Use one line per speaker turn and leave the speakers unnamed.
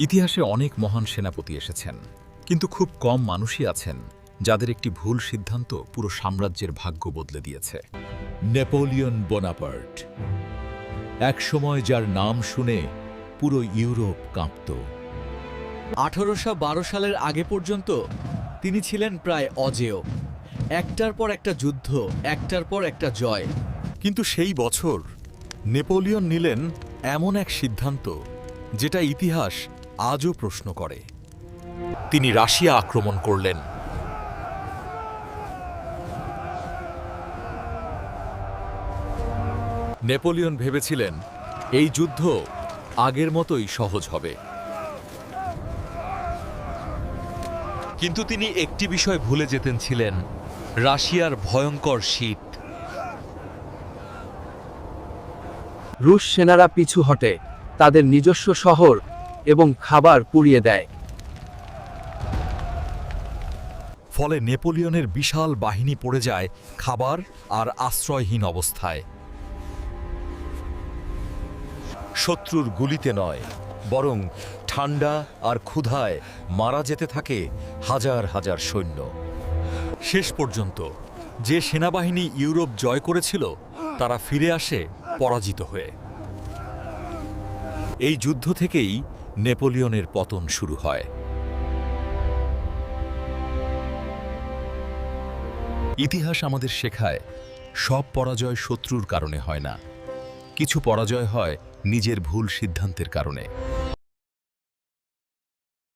ইতিহাসে অনেক মহান সেনাপতি এসেছেন, কিন্তু খুব কম মানুষই আছেন যাদের একটি ভুল সিদ্ধান্ত পুরো সাম্রাজ্যের ভাগ্য বদলে দিয়েছে।
নেপোলিয়ন বোনাপার্ট, একসময় যার নাম শুনে পুরো ইউরোপ কাঁপত।
1812 সালের আগে পর্যন্ত তিনি ছিলেন প্রায় অজেয়। একটার পর একটা যুদ্ধ, একটার পর একটা জয়।
কিন্তু সেই বছর নেপোলিয়ন নিলেন এমন এক সিদ্ধান্ত যেটা ইতিহাস আজও প্রশ্ন করে। তিনি রাশিয়া আক্রমণ করলেন। নেপোলিয়ন ভেবেছিলেন এই যুদ্ধ আগের মতোই সহজ হবে, কিন্তু তিনি একটি বিষয় ভুলে যেতেন, ছিলেন রাশিয়ার ভয়ঙ্কর শীত।
রুশ সেনারা পিছু হটে, তাদের নিজস্ব শহর এবং খাবার পুড়িয়ে দেয়।
ফলে নেপোলিয়নের বিশাল বাহিনী পড়ে যায় খাবার আর আশ্রয়হীন অবস্থায়। শত্রুর গুলিতে নয়, বরং ঠান্ডা আর ক্ষুধায় মারা যেতে থাকে হাজার হাজার সৈন্য। শেষ পর্যন্ত যে সেনাবাহিনী ইউরোপ জয় করেছিল তারা ফিরে আসে পরাজিত হয়ে। এই যুদ্ধ থেকেই নেপোলিয়নের পতন শুরু হয়। ইতিহাস আমাদের শেখায়, সব পরাজয় শত্রুর কারণে হয় না, কিছু পরাজয় হয় নিজের ভুল সিদ্ধান্তের কারণে।